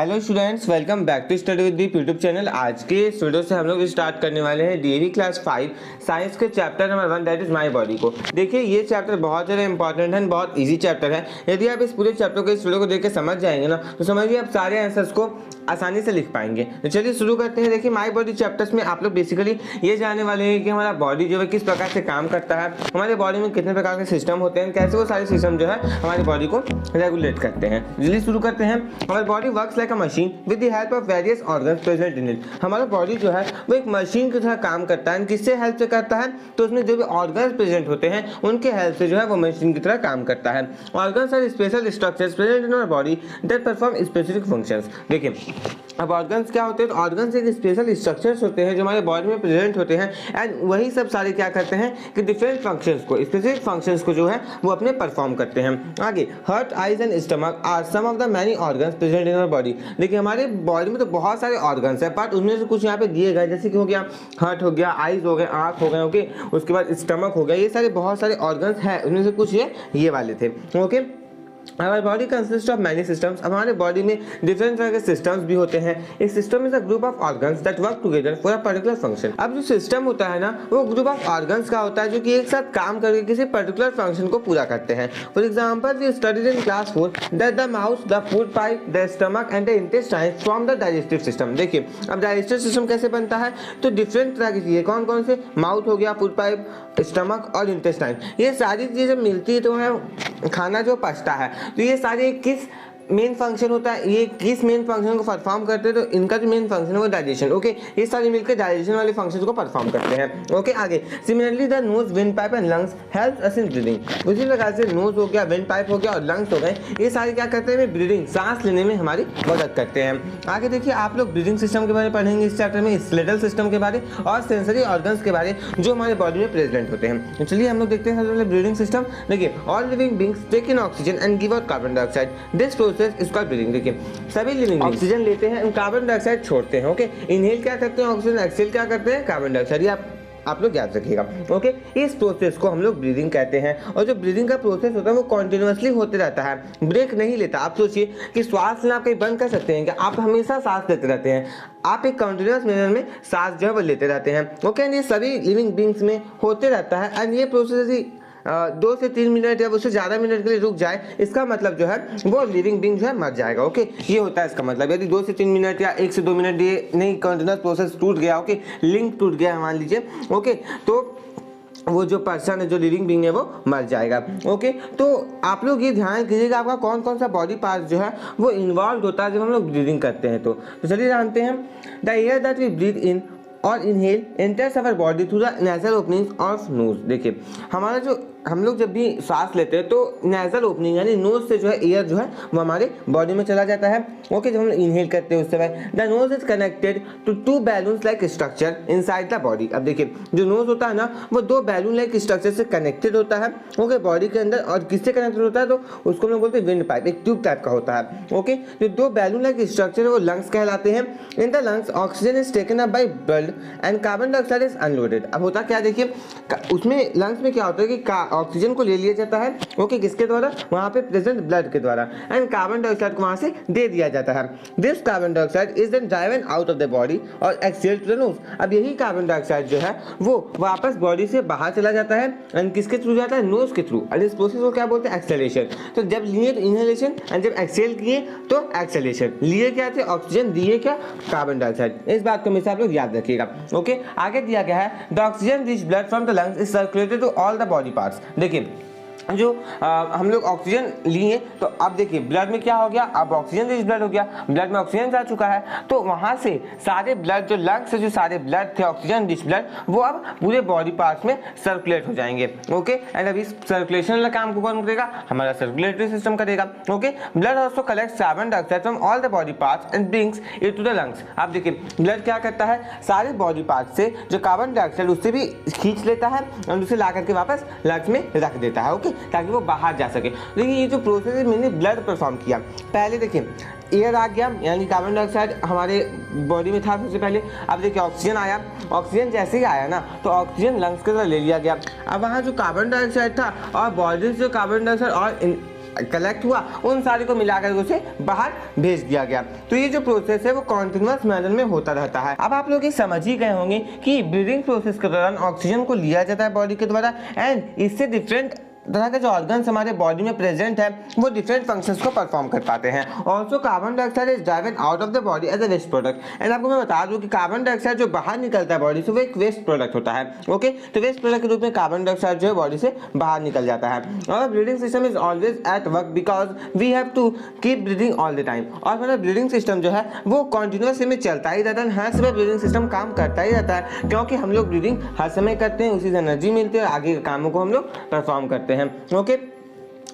Hello students, welcome back to study with Deep YouTube channel. आज के इस वीडियो से हम लोग स्टार्ट करने वाले हैं डीएवी क्लास 5 साइंस के chapter number 1 that is my body को। देखिए ये चैप्टर बहुत ज़्यादा इंपॉर्टेंट है, बहुत इजी चैप्टर है। यदि आप इस पूरे चैप्टर को इस वीडियो को देख के समझ जाएंगे ना, तो समझिए आप सारे आंसर्स को आसानी से लिख पाएंगे। तो चलिए शुरू करते हैं। देखिए माय बॉडी चैप्टर्स में आप लोग बेसिकली ये जानने वाले हैं कि हमारा बॉडी जो है किस प्रकार से काम करता है, हमारे बॉडी में कितने प्रकार के सिस्टम होते हैं, कैसे वो सारे सिस्टम जो है हमारी बॉडी को रेगुलेट करते हैं। जल्दी शुरू करते हैं। हमारी body works like a machine with the help of various organs present in it. हमारा बॉडी जो है वो एक मशीन की तरह काम करता है। किससे हेल्प से करता है? तो उसमें जो भी ऑर्गन्स प्रेजेंट होते हैं उनके हेल्प से जो है वो मशीन की तरह काम करता है। Organs are special structures present in our body that perform specific functions. देखिए अब ऑर्गन्स क्या होते हैं? तो ऑर्गन्स एक स्पेशल स्ट्रक्चर्स होते हैं जो हमारे बॉडी में प्रेजेंट होते हैं एंड वही सब सारे क्या करते हैं कि डिफरेंट फंक्शंस को, स्पेसिफिक फंक्शंस को जो है वो अपने परफॉर्म करते हैं। आगे heart, eyes and stomach are some of the many organs present in our body. देखिए हमारे बॉडी में तो बहुत सारे ऑर्गन्स हैं, बट उनमें से कुछ यहाँ पे दिए गए, जैसे कि हो गया हार्ट, हो गया आइज, हो गए आँख, हो गए ओके, उसके बाद स्टमक हो गया। ये सारे बहुत सारे ऑर्गन्स हैं, उनमें से कुछ ये वाले थे ओके। हमारी body consist of many systems. अब हमारे बॉडी में डिफरेंट तरह के सिस्टम्स भी होते हैं। एक system is a group of organs that work together for a particular function. अब जो सिस्टम होता है ना, वो ग्रुप ऑफ ऑर्गन्स का होता है जो कि एक साथ काम करके किसी पर्टिकुलर फंक्शन को पूरा करते हैं। For example we studied in class 4 that the mouth, the food pipe, the stomach and the intestine from the digestive system. देखिए अब डाइजेस्टिव सिस्टम कैसे बनता है? तो डिफरेंट तरह की चीजें, कौन कौन से? माउथ हो गया, फूड पाइप, स्टमक और इंटेस्टाइन, ये सारी चीजें मिलती है तो हमें खाना जो पचता है। तो ये सारे किस मेन फंक्शन होता है, ये किस मेन फंक्शन को परफॉर्म करते हैं? तो इनका जो मेन फंक्शन है वो डाइजेशन ओके। ये सारे मिलकर डाइजेशन वाले फंक्शन को परफॉर्म करते हैं ओके। आगे similarly the nose, wind pipe and lungs help us in breathing. उसी प्रकार से नोज हो गया, विंड पाइप हो गया और लंग्स हो गए, ये सारे क्या करते हैं? ब्रीदिंग, सांस लेने में हमारी मदद करते हैं। आगे देखिए आप लोग ब्रीदिंग सिस्टम के बारे में पढ़ेंगे इस चैप्टर में, स्केलेटल सिस्टम के बारे और सेंसरी ऑर्गन्स के बारे जो हमारे बॉडी में प्रेजेंट होते हैं। चलिए हम लोग देखते हैं सबसे पहले ब्रीदिंग सिस्टम। देखिए all living beings take in oxygen and give out carbon dioxide. This process is called breathing. देखिए सभी लिविंग ऑक्सीजन लेते हैं, कार्बन डाइऑक्साइड छोड़ते हैं ओके। इनहेल क्या करते हैं? ऑक्सीजन, एक्सहेल क्या करते हैं? Carbon dioxide. ये आप लोग याद रखिएगा ओके। इस प्रोसेस को हम लोग ब्रीदिंग कहते हैं और जो ब्रीदिंग का प्रोसेस होता है वो कॉन्टिन्यूसली होते रहता है, ब्रेक नहीं लेता। आप सोचिए कि श्वास लेना आप कहीं बंद कर सकते हैं क्या? आप हमेशा सांस लेते रहते हैं, आप एक कंटिन्यूस मैनर में सांस जो है वो लेते रहते हैं ओके। ये सभी लिविंग बींग्स में होते रहता है एंड ये प्रोसेस 2 से 3 मिनट या उससे ज़्यादा मिनट के लिए रुक जाए, इसका मतलब जो है वो लिविंग बीइंग जो है मर जाएगा ओके। ये होता है इसका मतलब। यदि 2 से 3 मिनट या 1 से 2 मिनट ये नहीं कंटिन्यूस प्रोसेस टूट गया ओके, लिंक टूट गया मान लीजिए ओके, तो वो जो पर्सन है, जो लिविंग बीइंग है वो मर जाएगा ओके। तो आप लोग ये ध्यान कीजिएगा आपका कौन कौन सा बॉडी पार्ट जो है वो इन्वॉल्व होता है जब हम लोग ब्रीदिंग करते हैं। तो चलिए जानते हैं। The air that we breathe in और inhale enters our body through the nasal opening of nose. देखिए हमारा जो हम लोग जब भी सांस लेते हैं तो नेजल ओपनिंग यानी नोज से जो है एयर जो है वो हमारे बॉडी में चला जाता है ओके। जब हम इनहेल करते हैं उस समय the nose is connected to 2 balloons like structure inside the body. अब देखिए जो नोज होता है ना वो 2 बैलून लाइक स्ट्रक्चर से कनेक्टेड होता है ओके बॉडी के अंदर। और किससे कनेक्टेड होता है? तो उसको हम लोग बोलते हैं विंड पाइप, एक ट्यूब टाइप का होता है ओके। जो 2 बैलून लाइक स्ट्रक्चर है वो लंग्स कहलाते हैं। In the lungs oxygen is taken up by blood and carbon dioxide is unloaded. अब होता क्या? देखिए उसमें लंग्स में क्या होता है कि ऑक्सीजन को ले लिया जाता है ओके, किसके द्वारा? वहां पे प्रेजेंट ब्लड के द्वारा, एंड कार्बन डाइऑक्साइड को वहां से दे दिया जाता है। This carbon dioxide is then driven out of the body और एक्सहेल्ड टू द नोज। अब यही कार्बन डाइऑक्साइड जो है वो वापस बॉडी से बाहर चला जाता है एंड किसके थ्रू जाता है? नोज के थ्रू। और इस प्रोसेस को क्या बोलते हैं? एक्सेलेशन। तो जब लिए तो इनहेलेशन एंड जब एक्सहेल किए तो एक्सेलेशन। लिए क्या थे? ऑक्सीजन, दिए क्या? Carbon dioxide. इस बात को हमेशा आप लोग याद रखिएगा ओके। आगे दिया गया है the oxygen rich blood from the lungs is circulated to all the body parts. देखिए जो हम लोग ऑक्सीजन लिए तो अब देखिए ब्लड में क्या हो गया? अब ऑक्सीजन रिच ब्लड हो गया, ब्लड में ऑक्सीजन जा चुका है तो वहां से सारे ब्लड जो लंग्स से जो सारे ब्लड थे ऑक्सीजन रिच ब्लड वो अब पूरे बॉडी पार्ट्स में सर्कुलेट हो जाएंगे ओके। एंड अब इस सर्कुलेशन वाला काम को कौन करेगा? हमारा सर्कुलेटरी सिस्टम करेगा okay. Blood also collects carbon dioxide from all the body parts and brings it to the lungs. आप देखिए ब्लड क्या करता है? सारे बॉडी पार्ट से जो कार्बन डाइऑक्साइड उससे भी खींच लेता है और उसे ला करके वापस लंग्स में रख देता है ओके, ताकि वो बाहर जा सके। लेकिन ये जो प्रोसेस है मैंने ब्लड परफॉर्म किया। पहले देखिए एयर आ गया यानी कार्बन डाइऑक्साइड हमारे बॉडी में था सबसे पहले। अब देखिए ऑक्सीजन आया, ऑक्सीजन जैसे ही आया ना तो ऑक्सीजन लंग्स के अंदर ले लिया गया। अब वहाँ जो कार्बन डाइऑक्साइड था और बॉडी से जो कार्बन डाइऑक्साइड और कलेक्ट हुआ, उन सारे को मिलाकर उसे बाहर भेज दिया गया। तो ये जो प्रोसेस है वो कॉन्टिन्यूअस मैनर में होता रहता है। अब आप लोग ये समझ ही गए होंगे कि ब्रीदिंग प्रोसेस के दौरान ऑक्सीजन को लिया जाता है बॉडी के द्वारा, एंड इससे डिफरेंट तरह के जो ऑर्गन्स हमारे बॉडी में प्रेजेंट है वो डिफरेंट फंक्शंस को परफॉर्म कर पाते हैं। Also carbon dioxide is driven out of the body as a waste product. And आपको मैं बता दूं कि कार्बन डाइऑक्साइड जो बाहर निकलता है बॉडी से वो एक वेस्ट प्रोडक्ट होता है। ओके, तो वेस्ट प्रोडक्ट के रूप में कार्बन डाइऑक्साइड जो है बॉडी से बाहर निकल जाता है। और breathing system is always at work because we have to keep breathing all the time. और हमारा ब्रीदिंग सिस्टम जो है वो कॉन्टिन्यूस में चलता ही रहता है, हर समय ब्रीदिंग सिस्टम काम करता ही रहता है, क्योंकि हम लोग ब्रीदिंग हर समय करते हैं, उसी से एनर्जी मिलती है और आगे के कामों को हम लोग परफॉर्म करते हैं। Okay,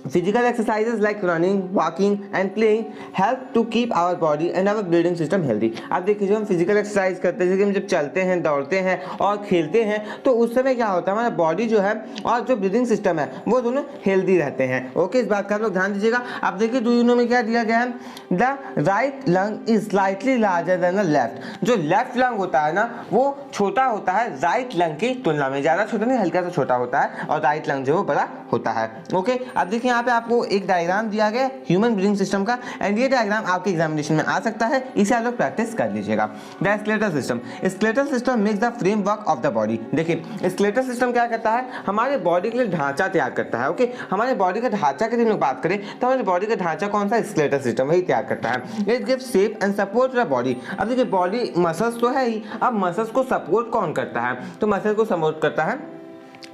Physical exercises like running, walking and playing help to keep our body and our breathing system healthy। आप देखिए जब हम फिजिकल एक्सरसाइज करते हैं, जैसे कि हम जब चलते हैं, दौड़ते हैं और खेलते हैं, तो उस समय क्या होता है हमारा बॉडी जो है और जो ब्रीदिंग सिस्टम है वो दोनों हेल्दी रहते हैं। ओके, इस बात का आप लोग ध्यान दीजिएगा। आप देखिए डू यू नो में क्या दिया गया है, the right lung is slightly larger than the left. जो लेफ्ट लंग होता है ना वो छोटा होता है राइट लंग की तुलना में, ज्यादा छोटा नहीं, हल्का सा छोटा होता है, और राइट लंग जो है वो बड़ा होता है। ओके, अब देखिए यहाँ पे आपको एक डायग्राम दिया गया ह्यूमन ब्रीदिंग सिस्टम का, एंड ये डायग्राम आपके एग्जामिनेशन में आ सकता है, इसे आप लोग प्रैक्टिस कर लीजिएगा। The skeletal system, skeletal system makes the framework of the body. देखिए स्केलेटल सिस्टम क्या करता है, हमारे बॉडी के लिए ढांचा तैयार करता है। ओके, हमारे बॉडी का ढांचा की हम लोग बात करें तो हमारे बॉडी का ढांचा कौन सा, स्केलेटल सिस्टम वही तैयार करता है। It gives shape and support the body. अब देखिए बॉडी मसल्स तो है ही, अब मसल्स को सपोर्ट कौन करता है, तो मसल को सपोर्ट करता है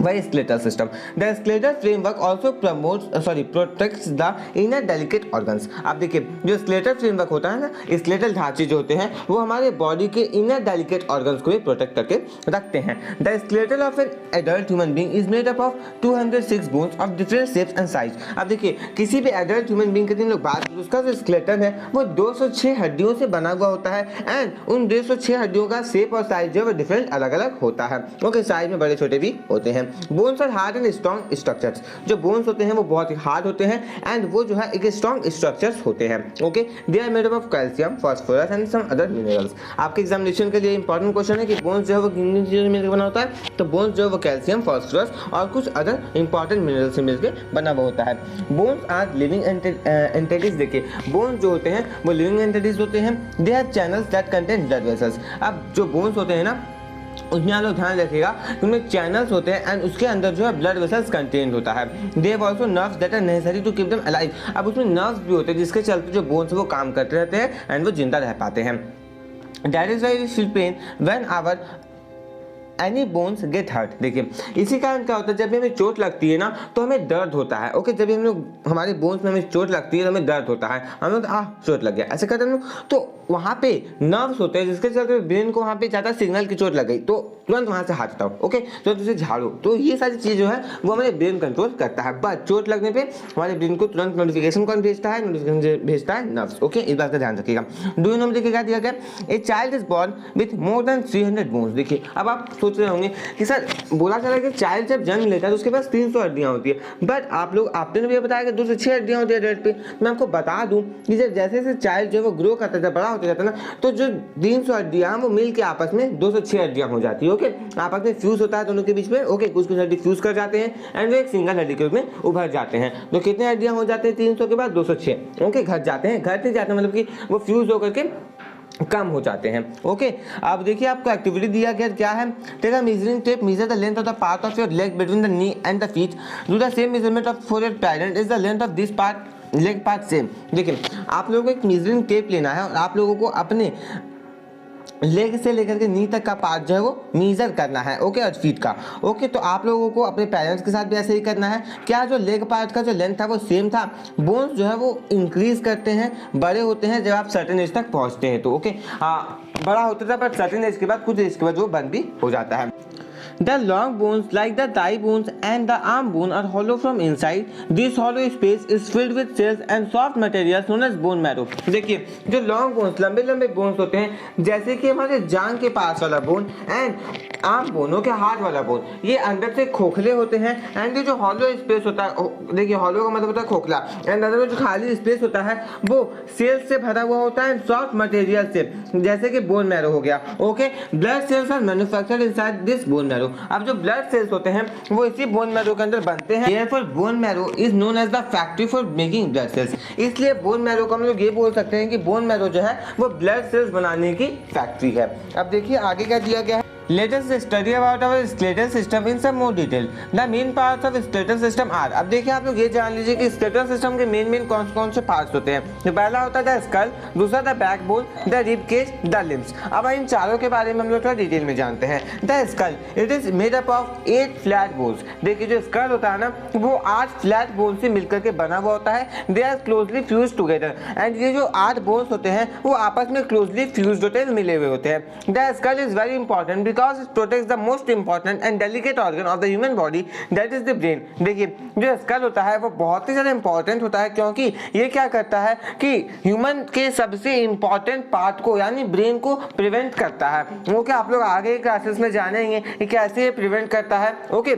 वही skeletal system. The skeletal framework also protects the inner delicate organs. आप देखिए जो स्केलेटल फ्रेमवर्क होता है ना, स्केलेटल ढांचे जो होते हैं वो हमारे बॉडी के इनर डेलिकेट ऑर्गन्स को भी प्रोटेक्ट करके रखते हैं। The skeletal of an adult human being is made up of 206 bones of different shapes and size. अब देखिए किसी भी एडल्ट ह्यूमन बीइंग की हम लोग बात करें, उसका जो स्केलेटल है वो 206 हड्डियों से बना हुआ होता है, एंड उन 206 हड्डियों का शेप और साइज जो है वो डिफरेंट अलग अलग होता है। ओके, साइज में बड़े छोटे भी होते हैं। Bones are hard and strong structures. जो बोन्स होते हैं वो बहुत ही हार्ड होते हैं, एंड वो जो है एक स्ट्रॉन्ग स्ट्रक्चर्स होते हैं। Okay, they are made up of calcium, phosphorus and some other minerals. आपके एग्जामिनेशन के लिए इंपॉर्टेंट क्वेश्चन है कि बोन्स जो है वो किन चीजों से मिलकर बना होता है, तो बोन्स जो है वो कैल्शियम, फास्फोरस और कुछ अदर इंपॉर्टेंट मिनरल से मिलकर बना हुआ होता है। Bones are living entities. देखिए बोन्स जो होते हैं वो लिविंग एंटिटीज होते हैं। They have channels that contain blood vessels. अब जो बोन्स होते हैं ना उसमें आप लोग ध्यान रखिएगा कि उनमें चैनल्स होते हैं, एंड उसके अंदर जो है ब्लड वेसल्स कंटेन्ड होता है। They have also nerves that are necessary to keep them alive. अब उसमें नर्व्स भी होते हैं जिसके चलते जो बोन्स वो काम करते रहते हैं एंड वो जिंदा रह पाते हैं। That is why we feel pain when our any bones get hurt. देखिए इसी कारण क्या होता है, जब भी हमें चोट लगती है ना तो हमें दर्द होता है। ओके, जब भी हम लोग हमारे बोन्स में हमें चोट लगती है तो हमें दर्द होता है, हम लोग चोट लग गया ऐसे करते हैं हम लोग, तो वहाँ पे नर्व्स होते हैं जिसके चलते ब्रेन को वहाँ पे ज़्यादा सिग्नल की चोट लग गई तो तुरंत वहाँ से हाथ हटाओ। ओके, तुरंत उसे झाड़ो। तो ये सारी चीज़ जो है वो हमारे ब्रेन कंट्रोल करता है। बट चोट लगने पे हमारे ब्रेन को तुरंत नोटिफिकेशन कौन भेजता है, नोटिफिकेशन भेजता है नर्व्स। ओके, इस बात का ध्यान रखिएगा। डू यू नो देखिए क्या दिया गया, a child is born with more than 300 bones. देखिए अब आप सोच रहे होंगे कि सर बोला चला कि चाइल्ड जब जन्म लेता है तो उसके पास 300 हड्डियाँ होती है, बट आपने भी बताया कि 2 से 6 हड्डियाँ होती है एडल्ट पे। मैं आपको बता दूं कि जब जैसे जैसे चाइल्ड जो है वो ग्रो करता है, बड़ा होता जाता है ना, तो जो 300 हड्डियाँ वो मिल के आपस में 206 हड्डियाँ हो जाती है। ओके, आपस में फ्यूज होता है दोनों के बीच में। ओके, कुछ कुछ हड्डी फ्यूज कर जाते हैं एंड वो एक सिंगल हड्डी के रूप में उभर जाते हैं। तो कितने हड्डियाँ हो जाते हैं 300 के बाद 206। ओके, घट जाते हैं, घट नहीं जाते मतलब कि वो फ्यूज होकर के कम हो जाते हैं। ओके, अब देखिए आपको एक्टिविटी दिया गया क्या है, take a measuring tape, measure the length of the part of your leg between the knee and the feet, do the same measurement of for your parent, is the length of this part leg part same. देखिए आप लोगों को एक measuring tape लेना है और आप लोगों को अपने लेग से लेकर के नी तक का पार्ट जो है वो मेजर करना है। ओके, और फीट का। ओके, तो आप लोगों को अपने पेरेंट्स के साथ भी ऐसे ही करना है। क्या जो लेग पार्ट का जो लेंथ था वो सेम था। बोन्स जो है वो इंक्रीज करते हैं, बड़े होते हैं जब आप सर्टेन एज तक पहुंचते हैं। तो ओके, बड़ा होता था बट सर्टेन एज के बाद कुछ एज के बाद वो बंद भी हो जाता है। The long bones like the thigh bones and the arm bone are hollow from inside. This hollow space is filled with cells and soft materials known as bone marrow. देखिए जो लॉन्ग बोन्स, लंबे लंबे bones होते हैं जैसे कि हमारे जांग के पास वाला बोन एंड आर्म बोन के हाथ वाला बोन, ये अंदर से खोखले होते हैं। एंड ये जो हॉलो स्पेस होता है, देखिए हॉलो का मतलब होता है खोखला, एंड अंदर में जो खाली स्पेस होता है वो सेल्स से भरा हुआ होता है, सॉफ्ट मटेरियल से, जैसे कि बोन मैरो हो गया। Okay, blood cells are manufactured inside this bone marrow. Marrow. अब जो ब्लड सेल्स होते हैं वो इसी बोन मैरो के अंदर बनते हैं। Therefore bone marrow is known as the factory for making blood cells. इसलिए बोन मैरो को हम लोग ये बोल सकते हैं कि बोन मैरो जो है वो ब्लड सेल्स बनाने की फैक्ट्री है। अब देखिए आगे क्या दिया गया है। Let us study about our skeletal system in some more detail. The main parts of skeletal system are, अब देखिए आप लोग ये जान लीजिए कि skeletal system के मेन कौन से पार्ट्स होते हैं। तो पहला होता है द स्कल, दूसरा the backbone, the rib cage, the limbs. अब इन चारों के बारे में हम लोग थोड़ा डिटेल में जानते हैं। The skull it is made up of 8 flat bones. देखिए जो स्कल होता है ना वो 8 फ्लैट बोन से मिलकर के बना हुआ होता है। They are closely fuse together and ये जो 8 बोन्स होते हैं वो आपस में क्लोजली फ्यूज होते हैं, मिले हुए होते हैं। The skull is very important because it protects the most important and delicate organ of the human body, that is the brain। देखिए जो स्कल होता है वो बहुत ही ज़्यादा इंपॉर्टेंट होता है क्योंकि ये क्या करता है कि ह्यूमन के सबसे इंपॉर्टेंट पार्ट को यानी ब्रेन को प्रिवेंट करता है। ओके आप लोग आगे क्लासेस में जानेंगे कि कैसे ये प्रिवेंट करता है। ओके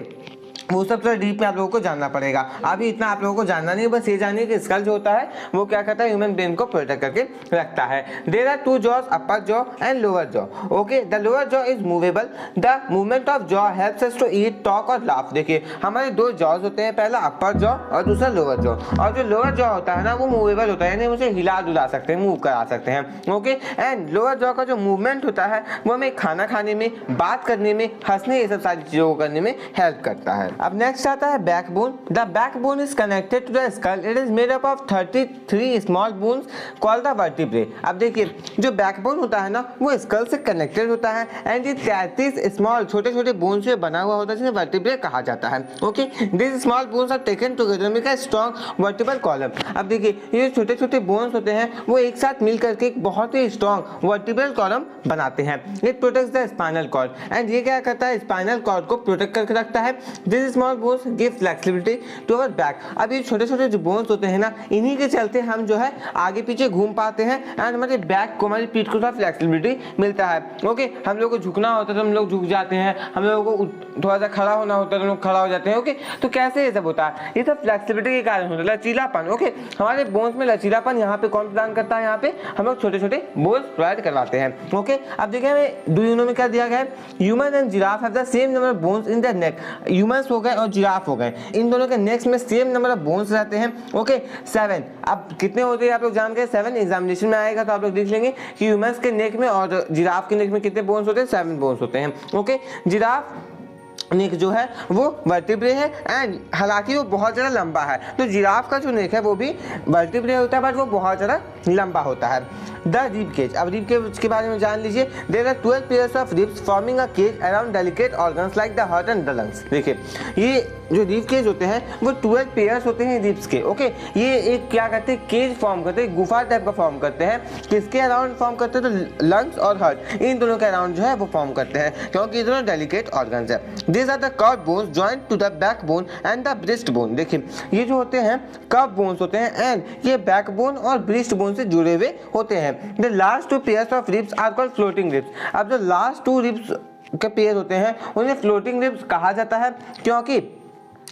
वो सब थोड़ा डीप में आप लोगों को जानना पड़ेगा। अभी इतना आप लोगों को जानना नहीं, बस ये जानिए कि स्कल जो होता है वो क्या करता है, ह्यूमन ब्रेन को प्रोटेक्ट करके रखता है। There are 2 jaws, upper jaw and lower jaw. Okay the lower jaw is movable. The movement of jaw helps us to eat, talk और लाफ। देखिए हमारे 2 जॉज होते हैं, पहला अपर जॉ और दूसरा लोअर जॉ। और जो लोअर जॉ होता है ना वो मूवेबल होता है, यानी उसे हिला डुला सकते हैं, मूव करा सकते हैं। ओके एंड लोअर जॉ का जो मूवमेंट होता है वो हमें खाना खाने में, बात करने में, हंसने, ये सब सारी चीज़ों को करने में हेल्प करता है। अब नेक्स्ट आता है backbone. The backbone is connected to the skull. It is made up of 33 small bones called the vertebrae. अब देखिए जो बैकबोन होता है ना वो स्कल से कनेक्टेड होता है एंड ये 33 स्मॉल छोटे छोटे बोन से बना हुआ होता है जिन्हें वर्टिब्रे कहा जाता है। Okay this small bones are taken together make a strong vertebral column. अब देखिए ये छोटे छोटे बोन्स होते हैं वो एक साथ मिल करके एक बहुत ही स्ट्रॉन्ग वर्टिब्रल कॉलम बनाते हैं। It protects the spinal cord and ये क्या करता है, स्पाइनल कॉर्ड को प्रोटेक्ट करके रखता है। This small bones give flexibility to our back. अब ये छोटे छोटे जो बोन्स होते हैं ना इन्हीं के चलते हम जो है आगे पीछे घूम पाते हैं एंड हमारे बैक को, हमारी पीठ को थोड़ा फ्लेक्सिबिलिटी मिलता है। ओके हम लोग को झुकना होता है तो हम लोग झुक जाते हैं, हम लोगों को थोड़ा सा खड़ा होना होता है तो हम लोग खड़ा हो जाते हैं। ओके तो कैसे ये सब होता है, ये सब फ्लेक्सिबिलिटी के कारण होता है, लचीलापन। ओके हमारे बोन्स में लचीलापन यहाँ पे कौन प्रदान करता है, यहाँ पे हम लोग छोटे छोटे बोन्स प्रोवाइड करवाते हैं। ओके अब देखिए हमें डू यू नो में क्या दिया गया है, human and giraffe have the same number of bones in their neck. Humans हो गए और जिराफ हो गए, इन दोनों के नेक्स में सेम नंबर ऑफ बोन्स रहते हैं। ओके 7। अब कितने होते हैं आप लोग जान गए, 7 एग्जामिनेशन में आएगा तो आप लोग देख लेंगे कि ह्यूमंस के नेक में और जिराफ के नेक में कितने बोन्स होते हैं, 7 बोन्स होते हैं। ओके जिराफ नेक जो है वो वर्टिब्रे है एंड हालांकि वो बहुत ज़्यादा लंबा है, तो जिराफ का जो नेक है वो भी वर्टिब्रे होता है बट वो बहुत ज़्यादा लंबा होता है। द रिब केज, अब रिब केज के बारे में जान लीजिए। There are 12 pairs of ribs forming a cage around delicate organs like the heart and the lungs. देखिए ये जो रिब केज होते हैं वो 12 पेयर्स होते हैं रिब्स के। ओके ये एक क्या करते हैं, केज फॉर्म करते हैं, गुफा टाइप का फॉर्म करते हैं। किसके अराउंड फॉर्म करते हैं, तो लंग्स और हार्ट, इन दोनों के अराउंड जो है वो फॉर्म करते हैं क्योंकि ये दोनों डेलिकेट ऑर्गन्स है। These are the curved bones joined to the backbone and the breast bone। देखिए ये जो होते हैं कर्व बोन्स होते हैं एंड ये बैकबोन और ब्रेस्ट बोन से जुड़े हुए होते हैं। The last 2 pairs of ribs are called floating ribs। अब जो लास्ट 2 रिब्स के पेयर होते हैं उन्हें फ्लोटिंग रिब्स कहा जाता है क्योंकि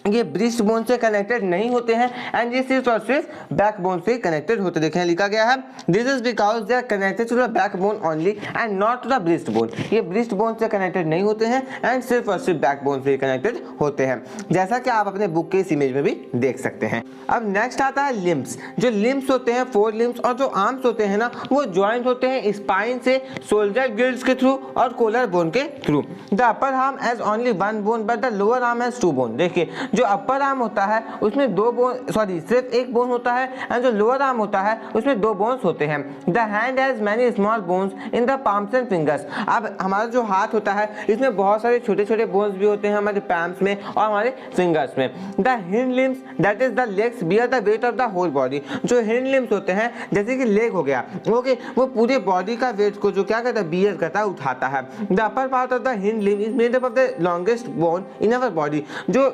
ये ब्रेस्ट बोन से कनेक्टेड नहीं होते हैं एंड ये सिर्फ और सिर्फ बैक बोन से कनेक्टेड होते। देखें लिखा गया है this is because they are connected to the back bone only and not to the breast bone. ये ब्रेस्ट बोन से कनेक्टेड नहीं होते हैं एंड सिर्फ और सिर्फ बैक बोन से कनेक्टेड होते हैं, जैसा कि आप अपने बुक के इस इमेज में भी देख सकते हैं। अब नेक्स्ट आता है लिम्स। जो लिम्स होते हैं 4 लिम्स और जो आर्म्स होते हैं ना वो ज्वाइंट होते हैं स्पाइन से, शोल्डर गिल्ड्स के थ्रू और कोलर बोन के through. The upper arm has only 1 bone but the lower arm has 2 bone. देखिए जो अपर आर्म होता है उसमें 2 बोन, सॉरी सिर्फ 1 बोन होता है एंड जो लोअर आर्म होता है उसमें 2 बोन्स होते हैं। The hand has many small bones in the palms and fingers. अब हमारा जो हाथ होता है इसमें बहुत सारे छोटे छोटे बोन्स भी होते हैं हमारे पैम्स में और हमारे फिंगर्स में। The hind limbs that is the legs bear the weight of the whole body. जो हिंड लिम्स होते हैं जैसे कि लेग हो गया, ओके वो पूरे बॉडी का वेट को जो क्या करता है, बियर करता है, उठाता है। The upper part of the hind limb is made up of the longest bone in our body. जो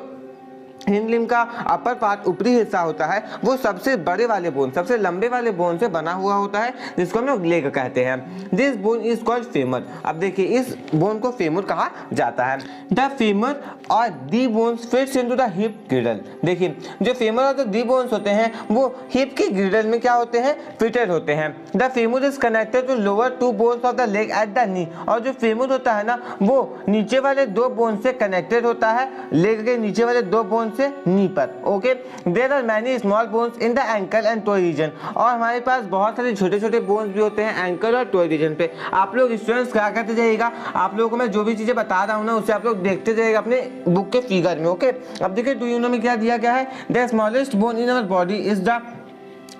हिंड लिम्ब का अपर पार्ट ऊपरी हिस्सा होता है वो सबसे बड़े वाले बोन, सबसे लंबे वाले बोन से बना हुआ होता है जिसको हम लोग लेग कहते हैं। This bone is called femur. अब देखिए इस बोन को फेमर कहा जाता है। द फेमर और the bones fits into the hip girdle. देखिए जो फेमर और जो दी बोन्स होते हैं वो हिप के ग्रिडल में क्या होते हैं, फिटेड होते हैं। The femur is connected to lower two bones of the leg at the knee. और जो फेमर होता है ना वो नीचे वाले दो बोन से कनेक्टेड होता है, लेग के नीचे वाले दो बोन से नी पर। Okay, there are many small bones in the ankle and toe region. और हमारे पास बहुत सारे छोटे छोटे बोन्स भी होते हैं एंकल और टो रीजन पे। आप लोग स्टूडेंट्स क्या करते जाइएगा, आप लोगों को मैं जो भी चीजें बता रहा हूँ ना उसे आप लोग देखते जाइएगा अपने बुक के फिगर में। ओके, अब देखिए डू यू नो में क्या दिया गया है, the smallest bone in our body is the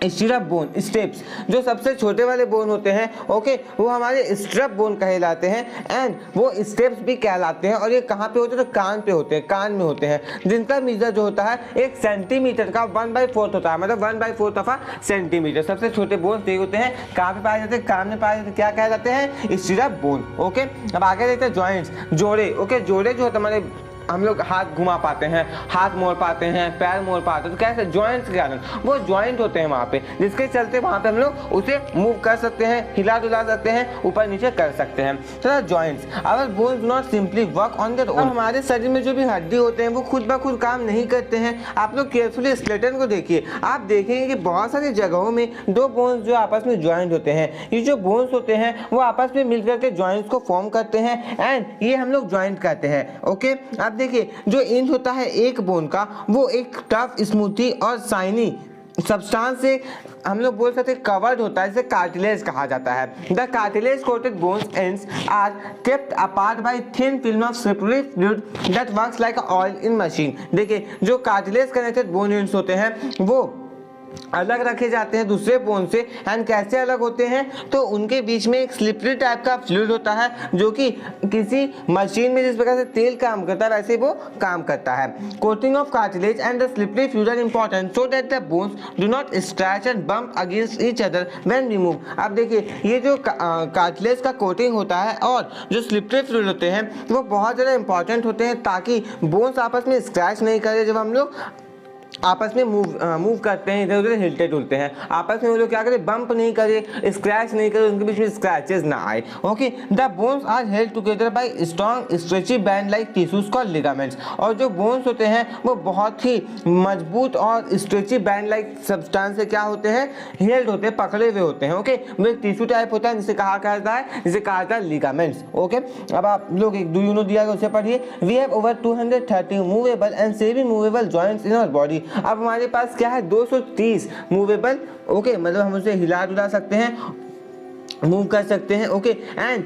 stirrup bone steps. जो सबसे छोटे वाले बोन होते हैं ओके वो हमारे स्टिरअप बोन कहलाते हैं एंड वो स्टेप्स भी कहलाते हैं। और ये कहाँ पे होते हैं, तो कान पे होते हैं, कान में होते हैं, जिनका मीजर जो होता है 1 सेंटीमीटर का 1/4 होता है, मतलब 1/4 ऑफ अ सेंटीमीटर। सबसे छोटे बोन ये होते हैं, कहाँ पे पाए जाते हैं, कान में पाए जाते हैं, क्या कहलाते हैं, स्टिरअप बोन। ओके, अब आगे देखते हैं जॉइंट्स, जोड़े। ओके, जोड़े जो होते हैं हमारे, हम लोग हाथ घुमा पाते हैं, हाथ मोड़ पाते हैं, पैर मोड़ पाते हैं, तो कैसे, जॉइंट्स के कारण वो जॉइंट होते हैं वहाँ पे, जिसके चलते वहाँ पे हम लोग उसे मूव कर सकते हैं, हिला डुला सकते हैं, ऊपर नीचे कर सकते हैं। तो joints our bones do not simply work on their own. हमारे शरीर में जो भी हड्डी होते हैं वो खुद ब खुद काम नहीं करते हैं। आप लोग केयरफुली स्केलेटन को देखिए, आप देखेंगे कि बहुत सारी जगहों में दो बोन्स जो आपस में ज्वाइंट होते हैं, ये जो बोन्स होते हैं वो आपस में मिलकर के जॉइंट्स को फॉर्म करते हैं एंड ये हम लोग जॉइंट कहते हैं। ओके, देखिए जो इंच होता है एक बोन का वो एक टफ, स्मूथी और शाइनी सब्सटेंस से हम लोग बोल सकते हैं कवर्ड होता है, जिसे कार्टिलेज कहा जाता है। The cartilage coated bones ends are kept apart by thin film of slippery fluid that works like oil in machine. देखिए जो कार्टिलेज कनेक्टेड बोन एंड्स होते हैं वो अलग रखे जाते हैं दूसरे बोन से। एंड कैसे अलग होते हैं, तो उनके बीच में एक स्लिपरी टाइप का फ्लूइड होता है जो कि किसी मशीन में जिस प्रकार से तेल काम करता है वैसे वो काम करता है। Coating of cartilage and the slippery fluid are important so that the bones do not scratch and bump against each other when we move. अब देखिए ये जो कार्टिलेज का कोटिंग होता है और जो स्लिपरी फ्लूइड होते हैं वो बहुत ज़्यादा इंपॉर्टेंट होते हैं ताकि बोन्स आपस में स्क्रैच नहीं करे। जब हम लोग आपस में मूव करते हैं, इधर उधर हिलते डुलते हैं, आपस में वो लोग क्या करें, बम्प नहीं करे, स्क्रैच नहीं करे, उनके बीच में स्क्रैचेस ना आए। Okay, the bones are held together by strong stretchy band like tissues called ligaments. और जो बोन्स होते हैं वो बहुत ही मजबूत और स्ट्रेची बैंड लाइक सब्सटेंस से क्या होते हैं, हेल्ड होते हैं, पकड़े हुए होते हैं। ओके, वो एक टिश्यू टाइप होता है जिसे कहा जाता है, जिसे कहा जाता है लिगामेंट्स। ओके, अब आप लोग एक डू यू नो दिया गया उसे पढ़िए। We have over 230 movable and semi movable joints in our body. अब हमारे पास क्या है, 230 मूवेबल। ओके, मतलब हम उसे हिला डुला सकते हैं, मूव कर सकते हैं। ओके, एंड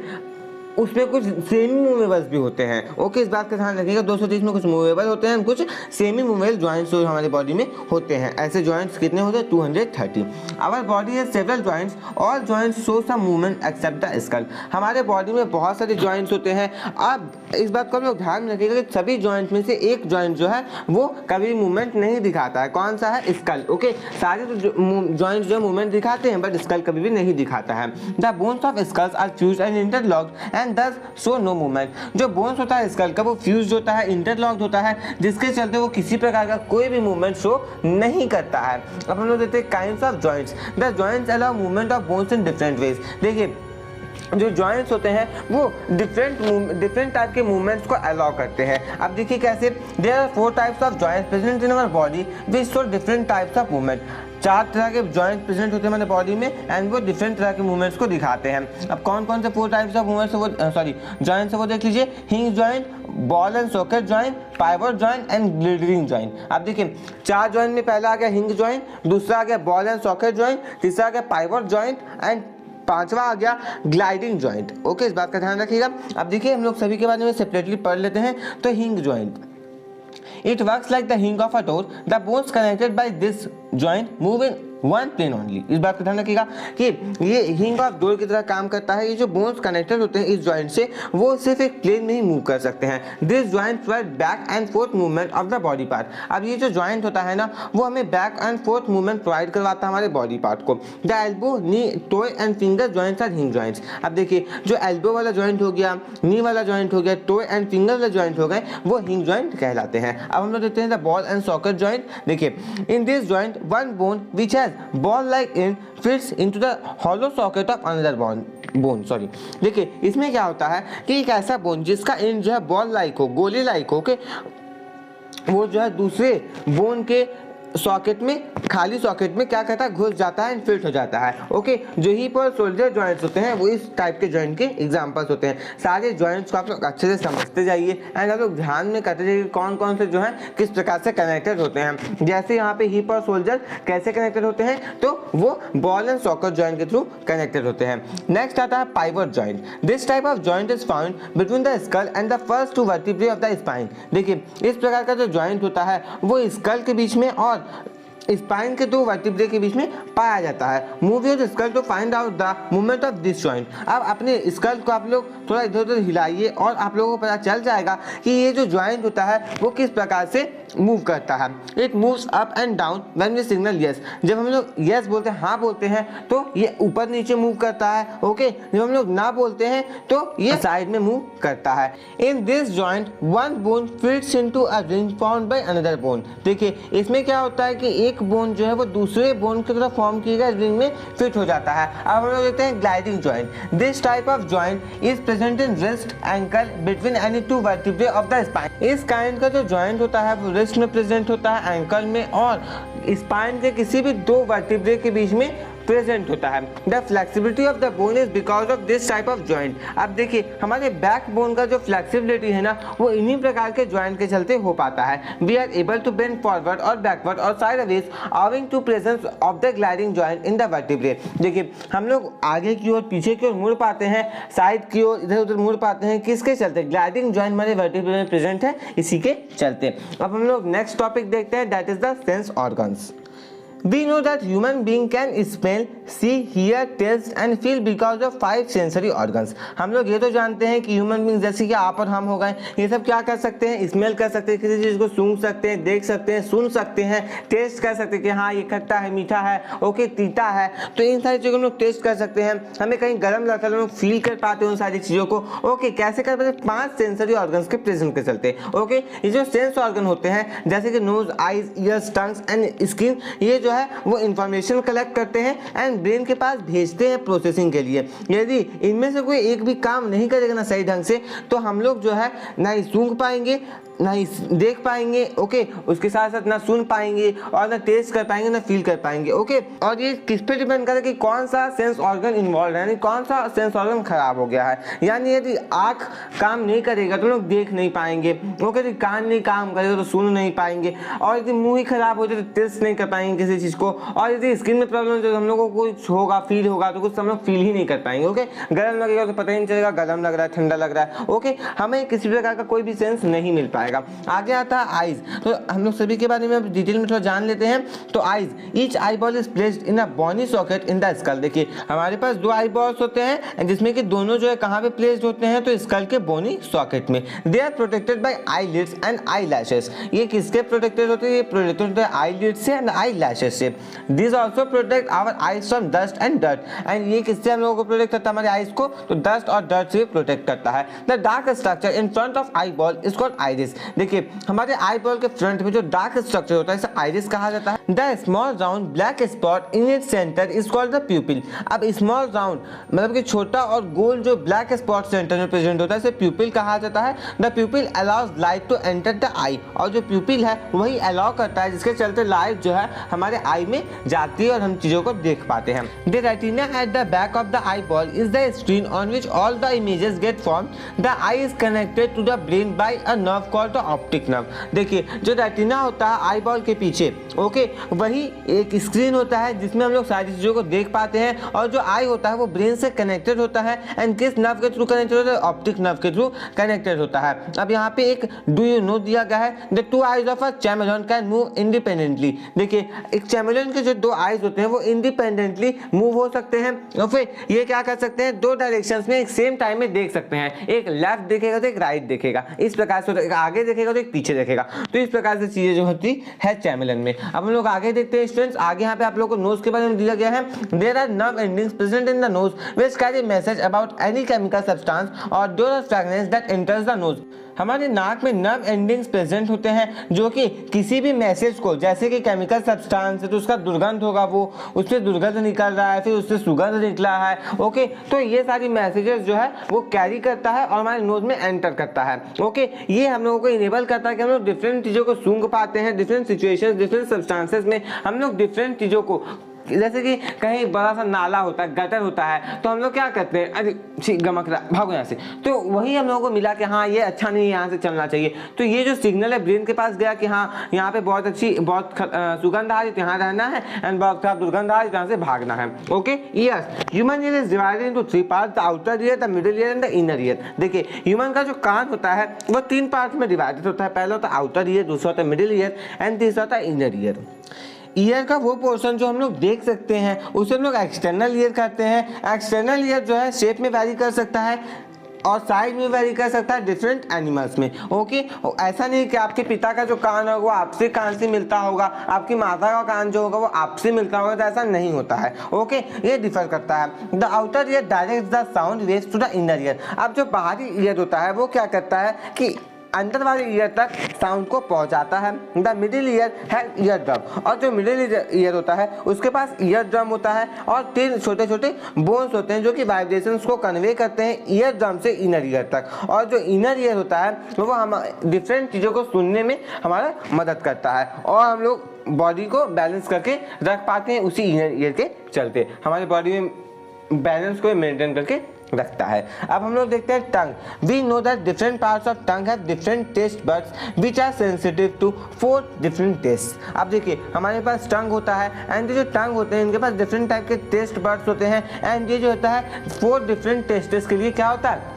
उसमें कुछ सेमी मूवेबल्स भी होते हैं। ओके, इस बात का ध्यान रखिएगा, 230 में कुछ मूवेबल होते हैं, कुछ सेमी मूवेबल जॉइंट्स जो हमारी बॉडी में होते हैं। ऐसे जॉइंट्स कितने होते हैं, 230। Our body has several joints, all joints show some movement except the skull. हमारे बॉडी में बहुत सारे जॉइंट्स होते हैं। अब इस बात को हम लोग ध्यान रखिएगा कि सभी जॉइंट्स में से एक जॉइंट जो है वो कभी मूवमेंट नहीं दिखाता है। कौन सा है, स्कल। ओके, सारे जॉइंट्स जो मूवमेंट दिखाते हैं बट स्कल कभी भी नहीं दिखाता है। The bones of skulls are fused and interlocked and thus show no movement। जो बोन्स होता है स्कल का वो फ्यूज्ड होता है, इंटरलॉक्ड होता है, जिसके चलते वो किसी प्रकार का कोई भी मूवमेंट शो नहीं करता है। अब हम लोग देखते हैं kinds of joints. The joints allow movement of bones in different ways. देखिए जो जॉइंट्स होते हैं वो डिफरेंट टाइप के मूवमेंट्स को अलाउ करते हैं। अब देखिए कैसे, there are 4 types of joints present in our body which show different types of movement. 4 तरह के जॉइंट प्रेजेंट होते हैं हमारे बॉडी में एंड वो डिफरेंट तरह के मूवमेंट्स को दिखाते हैं। अब कौन कौन से 4 टाइप्स ऑफ मूवमेंट्स है वो जॉइंट्स है वो देख लीजिए। Hinge joint, ball and socket joint, pivot joint and gliding joint. अब देखिए 4 जॉइंट में पहला आ गया हिंज जॉइंट, दूसरा आ गया बॉल एंड सॉकेट जॉइंट, तीसरा आ गया पाइवट जॉइंट एंड 5वां आ गया ग्लाइडिंग जॉइंट। ओके, इस बात का ध्यान रखिएगा। अब देखिए हम लोग सभी के बारे में सेपरेटली पढ़ लेते हैं। तो hinge joint, It works like the hinge of a door. The bones connected by this joint move in one plane only. इस बात का ध्यान रखिएगा कि ये हिंग ऑफ डोर की तरह काम करता है। ये जो बोन्स कनेक्टेड होते हैं इस जॉइंट से वो सिर्फ एक प्लेन में ही मूव कर सकते हैं। This joint provide back and forth movement of the body part. अब ये जो जॉइंट होता है ना वो हमें back and forth movement provide करवाता है हमारे बॉडी पार्ट को। The elbow, knee, toe and finger joints are hinge joints. अब देखिए जो एल्बो वाला जॉइंट हो गया, नी वाला जॉइंट हो गया, टोए एंड फिंगर वाला जॉइंट हो गए, वो हिंग जॉइंट कहलाते हैं। अब हम लोग देखते हैं the ball and socket joint. देखिए in this joint one bone which has ball like in fits into the hollow socket of another bone. Sorry, देखिए इसमें क्या होता है कि एक ऐसा बोन जिसका एंड जो है बॉल लाइक हो, गोली लाइक हो, के वो जो है दूसरे बोन के सॉकेट में, खाली सॉकेट में क्या कहता है, घुस जाता है एंड फिट हो जाता है। ओके, जो हिप और शोल्डर जॉइंट्स होते हैं वो इस टाइप के जॉइंट के एग्जांपल्स होते हैं। सारे जॉइंट्स को आप लोग अच्छे से समझते जाइए एंड आप लोग ध्यान में करते जाइए कौन कौन से जो है किस प्रकार से कनेक्टेड होते हैं। जैसे यहाँ पे हिप और शोल्डर कैसे कनेक्टेड होते हैं, तो वो बॉल एंड सॉकेट जॉइंट के थ्रू कनेक्टेड होते हैं। नेक्स्ट आता है pivot joint. This type of joint is found between the skull and the first two vertebrae of the spine. देखिए इस प्रकार का जो जॉइंट होता है वो स्कल के बीच में और स्पाइन के दो वर्टिब्रे के बीच में पाया जाता है। Move your skull to find out the movement of this joint. अब अपने स्कल को आप लोग थोड़ा इधर उधर हिलाइए और आप लोगों को पता चल जाएगा कि ये जो जॉइंट होता है वो किस प्रकार से मूव करता है। It moves up and down when we signal yes. जब हम लोग यस बोलते हैं, हाँ बोलते हैं, तो ये ऊपर नीचे मूव करता है। ओके, जब हम लोग ना बोलते हैं तो ये साइड में मूव करता है। इन this joint one bone fits into a ring formed by another bone. देखिए इसमें क्या होता है कि एक बोन जो है वो दूसरे बोन की तरह फॉर्म किए गए रिंग में फिट हो जाता है। अब हम लोग देखते हैं gliding joint. This type of joint is present in wrist ankle between any two vertebrae of the spine. इस काइंड का जो जॉइंट होता है वो रिस्ट में प्रेजेंट होता है, एंकल में और स्पाइन के किसी भी दो वर्टिब्रे के बीच में प्रेजेंट होता है। The flexibility of the bone is because of this type of joint. अब देखिए हमारे बैक बोन का जो फ्लेक्सिबिलिटी है ना वो इन्हीं प्रकार के जॉइंट के चलते हो पाता है। We are able to bend forward और बैकवर्ड और sideways owing to presence of the gliding joint in the vertebrae. देखिए हम लोग आगे की ओर, पीछे की ओर मुड़ पाते हैं, साइड की ओर इधर उधर मुड़ पाते हैं, किसके चलते? ग्लाइडिंग जॉइंट हमारे वर्टिब्रे में प्रेजेंट है, इसी के चलते। अब हम लोग नेक्स्ट टॉपिक देखते हैं, that is the sense organs. We know that human being can smell, see, hear, taste and feel because of 5 sensory organs। हम लोग ये तो जानते हैं कि ह्यूमन बींग जैसे कि आप और हम हो गए, ये सब क्या कर सकते हैं? स्मेल कर सकते हैं, किसी चीज़ को सूंघ सकते हैं, देख सकते हैं, सुन सकते हैं, टेस्ट कर सकते हैं कि हाँ ये खट्टा है, मीठा है, ओके तीता है, तो इन सारी चीज़ों को हम लोग टेस्ट कर सकते हैं। हमें कहीं गर्म लगता है, हम लोग फील कर पाते हैं उन सारी चीज़ों को। ओके, कैसे कर पाते हैं? 5 सेंसरी ऑर्गन्स के प्रेजेंट के चलते। ओके, ये जो सेंस ऑर्गन होते हैं जैसे कि nose, eyes, ears, tongues and skin, ये जो है वो इंफॉर्मेशन कलेक्ट करते हैं एंड ब्रेन के पास भेजते हैं प्रोसेसिंग के लिए। यदि इनमें से कोई एक भी काम नहीं करेगा ना सही ढंग से, तो हम लोग जो है ना ही सूंघ पाएंगे, ना ही देख पाएंगे, ओके, उसके साथ साथ ना सुन पाएंगे और ना टेस्ट कर पाएंगे, ना फील कर पाएंगे। ओके, और ये किस पे डिपेंड करता है कि कौन सा सेंस ऑर्गन इन्वॉल्व है, यानी कौन सा सेंस ऑर्गन खराब हो गया है। यानी यदि आँख काम नहीं करेगा तो लोग देख नहीं पाएंगे, ओके, यदि कान नहीं काम करेगा तो सुन नहीं पाएंगे, और यदि मुंह ही खराब हो जाए तो टेस्ट नहीं कर पाएंगे किसी चीज़ को, और यदि स्किन में प्रॉब्लम हो तो हम लोगों को कुछ होगा, फील होगा तो कुछ हम लोग फील ही नहीं कर पाएंगे। ओके, गर्म लगेगा तो पता ही नहीं चलेगा गर्म लग रहा है, ठंडा लग रहा है। ओके, हमें किसी प्रकार का कोई भी सेंस नहीं मिल पाएगा। आगे आता है आईज। तो हम लोग सभी के बारे में डिटेल में थोड़ा जान लेते हैं। तो eyes, each eye ball is placed in a bony socket in the skull. देखिए हमारे पास 2 आई बॉल्स होते हैं जिसमें कि दोनों जो है कहाँ पे प्लेस्ड होते हैं? तो स्कल के बोनी सॉकेट में। They are protected by eye lids and eye lashes. ये किसके प्रोटेक्टेड होते हैं? ये प्रोटेक्टेड होते हैं आई लिड्स से एंड आई लैशेस से। This also protect our eyes from dust and dirt. And ये किससे हम लोगों को प्रोटेक्ट करता है? हमारे आईज को तो डस्ट और डर्ट से प्रोटेक्ट करता है। The dark structure in front of I ball is called iris. देखिए हमारे आई बॉल के फ्रंट में जो डार्क स्ट्रक्चर होता है इसे आइरिस कहा जाता है। The small round black spot in its centre is called the pupil. अब स्मॉल राउंड मतलब कि छोटा और गोल जो ब्लैक स्पॉट सेंटर में प्रेजेंट होता है इसे प्यूपिल कहा जाता है। The pupil allows light to enter the eye. और जो प्यूपिल है वही अलाउ करता है जिसके चलते लाइट जो है हमारे आई में जाती है और हम चीजों को देख पाते हैं। The retina at the back of the eye ball is the screen on which all the images get formed. The eye is connected to the brain by a nerve called the optic nerve. देखिए जो retina होता है eye ball के पीछे, okay, वही एक screen होता है जिसमें हम लोग सारी चीज़ों को देख पाते हैं। और जो आई होता है वो ब्रेन से कनेक्टेड होता है एंड किस नर्व के थ्रू कनेक्टेड होता है? ऑप्टिक नर्व के थ्रू कनेक्टेड होता है। अब यहाँ पे एक डू यू नो दिया गया है, the 2 eyes of a chameleon can move independently. देखिए एक चैमलियन के जो दो आईज होते हैं वो इंडिपेंडेंटली मूव हो सकते हैं और फिर ये क्या कर सकते हैं, दो डायरेक्शंस में एक सेम टाइम में देख सकते हैं, एक लेफ्ट देखेगा तो एक राइट देखेगा, इस प्रकार से एक आगे देखेगा तो एक पीछे देखेगा। तो इस प्रकार से चीजें जो होती है चैमलियन में। अब हम लोग आगे देखते हैं स्टूडेंट्स, आगे यहाँ पे आप लोगों को नोज के बारे में दिया गया है। There are nerve endings present in the nose which carry message about any chemical substance odour of fragrance that enters the nose. हमारे नाक में नर्व एंडिंग्स प्रेजेंट होते हैं जो कि किसी भी मैसेज को, जैसे कि केमिकल सब्सटेंस है तो उसका दुर्गंध होगा, वो उससे दुर्गंध निकल रहा है, फिर उससे सुगंध निकला है, ओके, तो ये सारी मैसेजेस जो है वो कैरी करता है और हमारे नोज में एंटर करता है। ओके, ये हम लोगों को इनेबल करता है कि हम लोग डिफरेंट चीज़ों को सूंघ पाते हैं, डिफरेंट सिचुएशंस, डिफरेंट सब्सटेंसेस में हम लोग डिफरेंट चीज़ों को, जैसे कि कहीं बड़ा सा नाला होता है, गटर होता है, तो हम लोग क्या करते हैं, अरे गमक रहा, भागो यहाँ से, तो वही हम लोगों को मिला कि हाँ ये अच्छा नहीं है, यहाँ से चलना चाहिए। तो ये जो सिग्नल है ब्रेन के पास गया कि हाँ यहाँ पे बहुत अच्छी, बहुत सुगंध आ रही है, यहाँ रहना है, एंड बहुत खराब दुर्गंध आ रही है, यहाँ से भागना है। Okay, yes, human ear is divided into 3 parts, the outer year, the middle ear and the inner year. देखिए ह्यूमन का जो कान होता है वो 3 पार्ट में डिवाइडेड होता है। पहला होता है आउटर ईयर, दूसरा होता है मिडिल ईयर एंड तीसरा होता है इनर ईयर। ईयर का वो पोर्शन जो हम लोग देख सकते हैं उसे हम लोग एक्सटर्नल ईयर कहते हैं। एक्सटर्नल ईयर जो है शेप में वैरी कर सकता है और साइज में वैरी कर सकता है डिफरेंट एनिमल्स में। ओके, ऐसा नहीं कि आपके पिता का जो कान है वो आपसे कान से मिलता होगा, आपकी माता का कान जो होगा वो आपसे मिलता होगा, तो ऐसा नहीं होता है। ओके, ये डिफर करता है। The outer ear direct the sound waves to the inner ear. अब जो बाहरी ईयर होता है वो क्या करता है कि अंदर वाले ईयर तक साउंड को पहुंचाता है। द मिडिल ईयर है ईयर ड्रम, और जो मिडिल ईयर होता है उसके पास ईयर ड्रम होता है और 3 छोटे छोटे बोन्स होते हैं जो कि वाइब्रेशंस को कन्वे करते हैं ईयर ड्रम से इनर ईयर तक। और जो इनर ईयर होता है वो हम डिफरेंट चीज़ों को सुनने में हमारा मदद करता है और हम लोग बॉडी को बैलेंस करके रख पाते हैं उसी इनर ईयर के चलते, हमारी बॉडी में बैलेंस को मेंटेन करके रखता है। अब हम लोग देखते हैं tongue. We know that different parts of tongue have different taste buds which are sensitive to 4 different taste. अब देखिए हमारे पास टंग होता है एंड जो टंग होते हैं इनके पास डिफरेंट टाइप के टेस्ट बड्स होते हैं एंड ये जो होता है 4 डिफरेंट टेस्ट्स के लिए क्या होता है,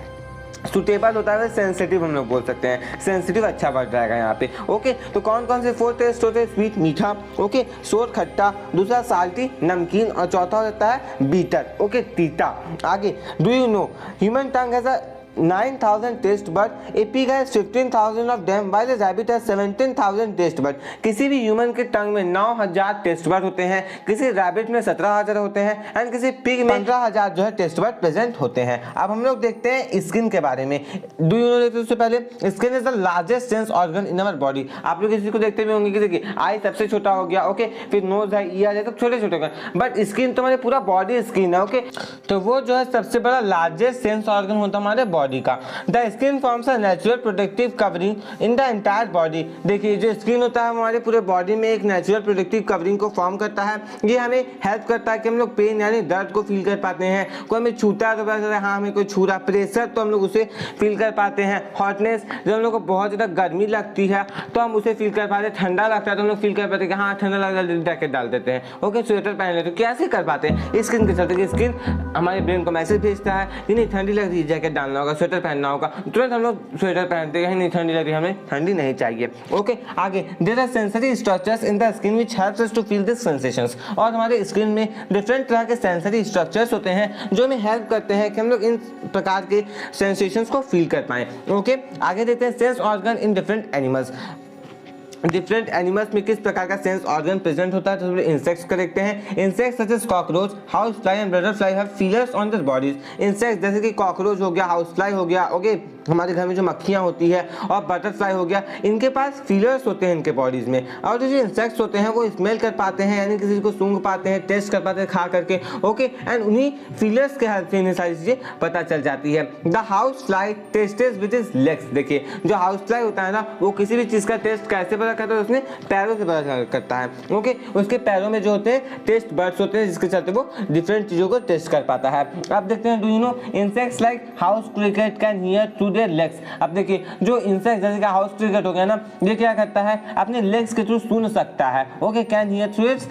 सुटेबल होता है, सेंसिटिव हम लोग बोल सकते हैं। सेंसिटिव अच्छा वर्ड रहेगा यहाँ पे। ओके, तो कौन कौन से 4 टेस्ट होते हैं, स्वीट मीठा, ओके, सोर खट्टा, दूसरा साल्टी नमकीन और चौथा होता है बीटर, ओके, तीता। आगे, do you know human tongue has a 9,000 taste bud, a pig has 15,000 of them while a rabbit has 17,000 taste bud. किसी भी ह्यूमन के टंग में 9,000 टेस्ट बड होते हैं, किसी रैबिट में 17,000 होते हैं एंड किसी पिग में 15,000 जो है टेस्ट बड प्रेजेंट होते हैं। अब हम लोग देखते हैं स्किन के बारे में। डू यू नो, देखते हैं उससे पहले skin is the largest sense organ in our body. आप लोग किसी को देखते भी होंगे कि देखिए आई सबसे छोटा हो गया, ओके, फिर नोज है, ईयर है, सब छोटे छोटे हो गए, बट स्किन तो हमारे पूरा बॉडी स्किन है। ओके, तो वो जो है सबसे बड़ा लार्जेस्ट सेंस ऑर्गन होता है हमारे बॉडी का। The skin forms a natural protective covering in the entire body. देखिए जो स्किन होता है हमारे पूरे बॉडी में एक नेचुरल प्रोटेक्टिव कवरिंग को फॉर्म करता है। ये हमें हेल्प करता है कि हम लोग पेन यानी दर्द को फील कर पाते हैं, कोई हमें छूता है तो पता चलता है हाँ हमें कोई छू रहा, प्रेशर तो हम लोग उसे फील कर पाते हैं, हॉटनेस जब हम लोग को बहुत ज़्यादा गर्मी लगती है तो हम उसे फील कर पाते हैं, ठंडा लगता है तो हम लोग फील कर पाते हैं कि हाँ ठंडा लग रहा है, जैकेट डाल देते हैं, ओके, स्वेटर पहन लेते हैं। कैसे कर पाते हैं, स्किन के चलते। स्किन हमारे ब्रेन को मैसेज भेजता है कि नहीं ठंडी लग रही है, जैकेट डालना होगा, स्वेटर पहनना होगा, तुरंत हम लोग स्वेटर पहनते हैं, नहीं ठंडी लग रही है, हमें ठंडी नहीं चाहिए। ओके, आगे, there are sensory structures in the skin which helps us to feel this sensations. और हमारे स्किन में डिफरेंट तरह के सेंसरी स्ट्रक्चर्स होते हैं जो हमें हेल्प करते हैं कि हम लोग इन प्रकार के सेंसेशंस को फील कर पाएं। ओके, आगे देखते हैं sense organ in different animals. Different animals में किस प्रकार का सेंस ऑर्गन प्रेजेंट होता है, तो इंसेक्ट्स को देखते हैं। Insects such as cockroach, house fly and butterfly have feelers on their bodies. Insects जैसे कि कॉकरोच हो गया, हाउस फ्लाई हो गया, ओके, हमारे घर में जो मक्खियाँ होती है, और बटरफ्लाई हो गया, इनके पास फीलर्स होते हैं इनके बॉडीज में। और जो इंसेक्ट्स होते हैं वो स्मेल कर पाते हैं, यानी किसी को सूंघ पाते हैं, टेस्ट कर पाते हैं खा करके, ओके, एंड उन्हीं फीलर्स के हेल्प से इन्हें सारी चीजें पता चल जाती है। The house fly tastes with his legs. देखिए जो हाउस फ्लाई होता है ना वो किसी भी चीज का टेस्ट कैसे पता करता है, उसने पैरों से पता करता है। ओके, उसके पैरों में जो होते हैं टेस्ट बर्ड्स होते हैं जिसके चलते वो डिफरेंट चीजों को टेस्ट कर पाता है। अब देखते हैं, do you no insects like house cricket can hear through their legs. अब देखिए जो इंसेक्ट जैसे कि हाउस क्रिकेट हो गया ना, ये क्या करता है, अपने लेग्स के थ्रू सुन सकता है, okay, can hear through it's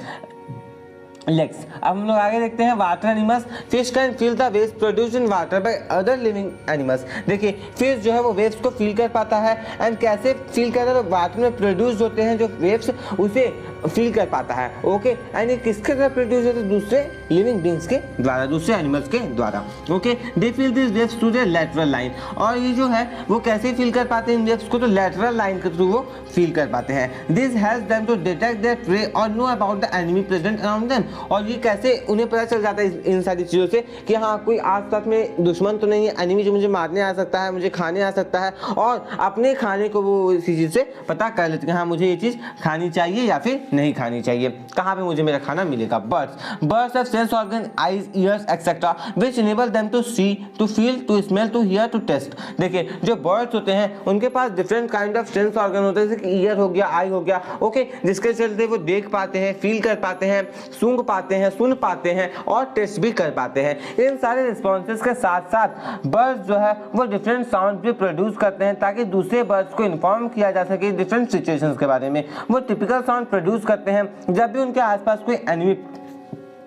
legs. अब हम लोग आगे देखते हैं water animals. Fish can feel the waves produced in water by other living animals. देखिए फिश जो है वो वेव्स को फील कर पाता है, एंड कैसे फील करता है, तो वाटर में प्रोड्यूस होते हैं जो वेव्स उसे फील कर पाता है। ओके, एंड ये किसके द्वारा प्रोड्यूस होते हैं? दूसरे लिविंग बींग्स के द्वारा, दूसरे एनिमल्स के द्वारा। Okay, they feel this waves through their lateral line. और ये जो है वो कैसे फील कर पाते हैं इन वेव्स को? तो लैटरल लाइन के थ्रू वो फील कर पाते हैं। This helps them to detect their prey और know about the enemy present around them. और ये कैसे उन्हें पता चल जाता है इन सारी चीज़ों से कि हाँ कोई आस-पास में दुश्मन तो नहीं है, एनिमी जो मुझे मारने आ सकता है, मुझे खाने आ सकता है, और अपने खाने को वो इसी चीज़ से पता कर लेते हैं हाँ मुझे ये चीज़ खानी चाहिए या फिर नहीं खानी चाहिए, कहाँ पे मुझे मेरा खाना मिलेगा। Birds have sense organ, eyes, ears etcetera which enable them to see, to feel, to smell, to hear, to taste. देखिए जो बर्ड्स होते हैं उनके पास different kind of sense organ होते हैं, जैसे कि ईयर हो गया, आई हो गया, ओके, जिसके चलते वो देख पाते हैं, फील कर पाते हैं, सूंघ पाते हैं, सुन पाते हैं और टेस्ट भी कर पाते हैं। इन सारे रिस्पॉन्सेस के साथ साथ बर्ड्स जो है वो डिफरेंट साउंड भी प्रोड्यूस करते हैं ताकि दूसरे बर्ड्स को इन्फॉर्म किया जा सके डिफरेंट सिचुएशंस के बारे में। वो टिपिकल साउंड प्रोड्यूस करते हैं जब भी उनके आसपास कोई एनिमी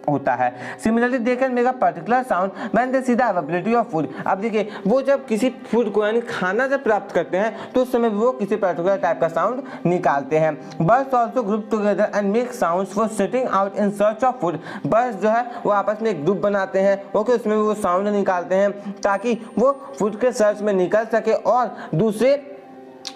होता है। Similarly they can make a particular sound when they see the availability of food. अब देखिए वो जब किसी फूड को यानी खाना जब प्राप्त करते हैं तो उस समय वो किसी पर्टिकुलर टाइप का साउंड निकालते हैं। Birds also group together and make sounds for sitting out in search of food. Birds जो है वो आपस में एक ग्रुप बनाते हैं, ओके, उसमें वो साउंड निकालते हैं ताकि वो फूड के सर्च में निकल सके और दूसरे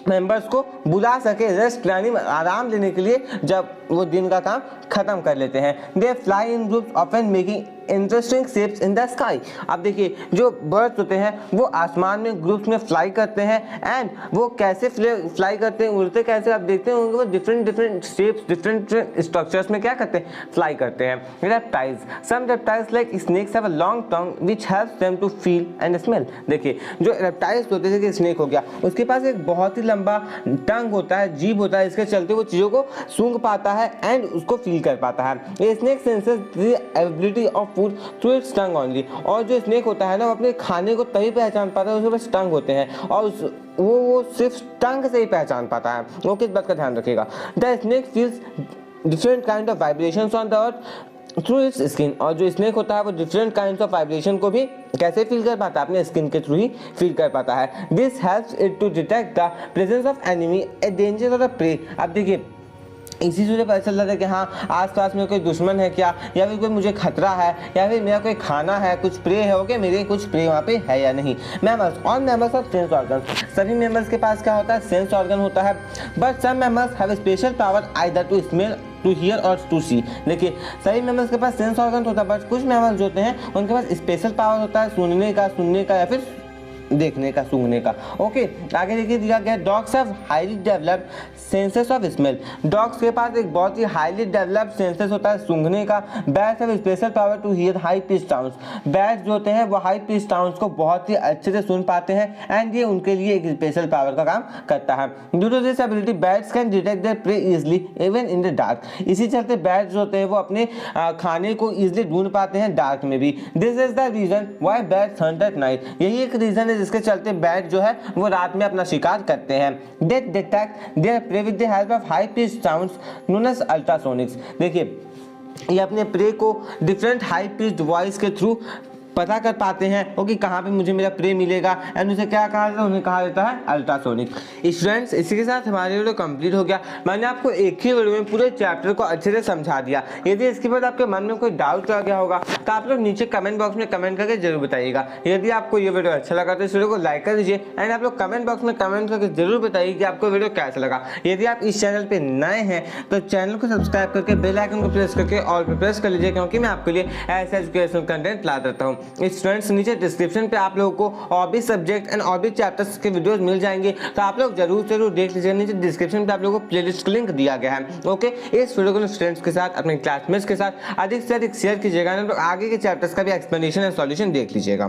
मेंबर्स को बुला सके रेस्ट यानी आराम लेने के लिए जब वो दिन का काम खत्म कर लेते हैं। They fly in groups often making interesting shapes in the sky. अब देखिए जो बर्ड्स होते हैं वो आसमान में ग्रुप्स में फ्लाई करते हैं, एंड वो कैसे फ्लाई करते हैं, उड़ते कैसे, आप देखते होंगे वो डिफरेंट शेप्स, डिफरेंट स्ट्रक्चर्स में क्या करते हैं, फ्लाई करते हैं। Reptiles, some reptiles like snakes have a long tongue which helps them to feel and smell. देखिए जो रेप्टाइल्स होते हैं, जैसे स्नेक हो गया, उसके पास एक बहुत ही लंबा टंग होता है, जीभ होता है, इसके चलते वो चीज़ों को सूंघ पाता है एंड उसको फील कर पाता है। ये snake senses the ability of food through it's tongue only. और जो स्नेक होता है ना वो अपने खाने को तभी पहचान पाता है, उसके पास टंग होते हैं और वो सिर्फ टंग से ही पहचान पाता है। वो किस बात का ध्यान रखिएगा। The snake feels different kind of vibrations on the earth through it's skin. और जो स्नेक होता है वो डिफरेंट काइंड ऑफ वाइब्रेशन को भी कैसे फील कर पाता है, अपने स्किन के थ्रू ही फील कर पाता है। This helps it to detect the presence of enemy, a danger of the prey. अब देखिए इसी से पता चल जाता है कि हाँ आसपास में कोई दुश्मन है क्या, या फिर कोई मुझे खतरा है, या फिर मेरा कोई खाना है, कुछ प्रे है, ओके, मेरे कुछ प्रे वहाँ पे है या नहीं। Mammals, all mammals of sense organ. सभी मैमल्स के पास क्या होता है, सेंस ऑर्गन होता है। But some mammals have special power either to smell, to hear और टू सी। देखिए सभी मैमल्स के पास सेंस ऑर्गन होता है, बट कुछ मैमल्स होते हैं उनके पास स्पेशल पावर होता है सुनने का या फिर देखने का, सूंघने का। ओके, आगे देखिए दिया गया dogs have highly developed senses of smell. Dogs के पास एक बहुत ही हाईली डेवलप्ड सेंसेस होता है सूंघने का। Bats have special power to hear high pitch sounds. Bats जो होते हैं वो हाई पिच साउंड्स को बहुत ही अच्छे से सुन पाते हैं, एंड ये उनके लिए एक स्पेशल पावर का काम करता है। Due to this ability bats can detect their prey easily even in the dark. इसी चलते बैट्स जो होते हैं वो अपने खाने को इजीली ढूंढ पाते हैं डार्क में भी। This is the reason why bats hunt at night. यही एक रीजन है जिसके चलते बैट जो है वो रात में अपना शिकार करते हैं। They detect their prey with the help of high pitch sounds known as ultrasonics. देखिए ये अपने प्रे को डिफरेंट हाई पिच्ड वॉइस के थ्रू पता कर पाते हैं ओके कहाँ पे मुझे मेरा प्रे मिलेगा, एंड उसे क्या कहा जाता है, उन्हें कहा जाता है अल्ट्रासोनिक। स्टूडेंट्स इसी के साथ हमारी वीडियो कंप्लीट हो गया। मैंने आपको एक ही वीडियो में पूरे चैप्टर को अच्छे से समझा दिया। यदि इसके बाद आपके मन में कोई डाउट आ गया होगा तो आप लोग नीचे कमेंट बॉक्स में कमेंट करके जरूर बताइएगा। यदि आपको ये वीडियो अच्छा लगा तो इस वीडियो को लाइक कर दीजिए, एंड आप लोग कमेंट बॉक्स में कमेंट करके जरूर बताइए कि आपको वीडियो कैसा लगा। यदि आप इस चैनल पर नए हैं तो चैनल को सब्सक्राइब करके बेल आइकन को प्रेस करके ऑल पे प्रेस कर लीजिए, क्योंकि मैं आपके लिए ऐसे एजुकेशनल कंटेंट ला देता हूँ। स्टूडेंट्स नीचे डिस्क्रिप्शन पे आप लोगों को और भी सब्जेक्ट एंड और भी चैप्टर्स के वीडियोस मिल जाएंगे, तो आप लोग जरूर देख लीजिएगा। नीचे डिस्क्रिप्शन पे आप लोगों को प्लेलिस्ट का लिंक दिया गया है। ओके, इस वीडियो को स्टूडेंट्स के साथ, अपने क्लासमेट्स के साथ अधिक से अधिक शेयर कीजिएगा, आगे के चैप्टर्स का भी एक्सप्लेनेशन एंड सॉल्यूशन देख लीजिएगा।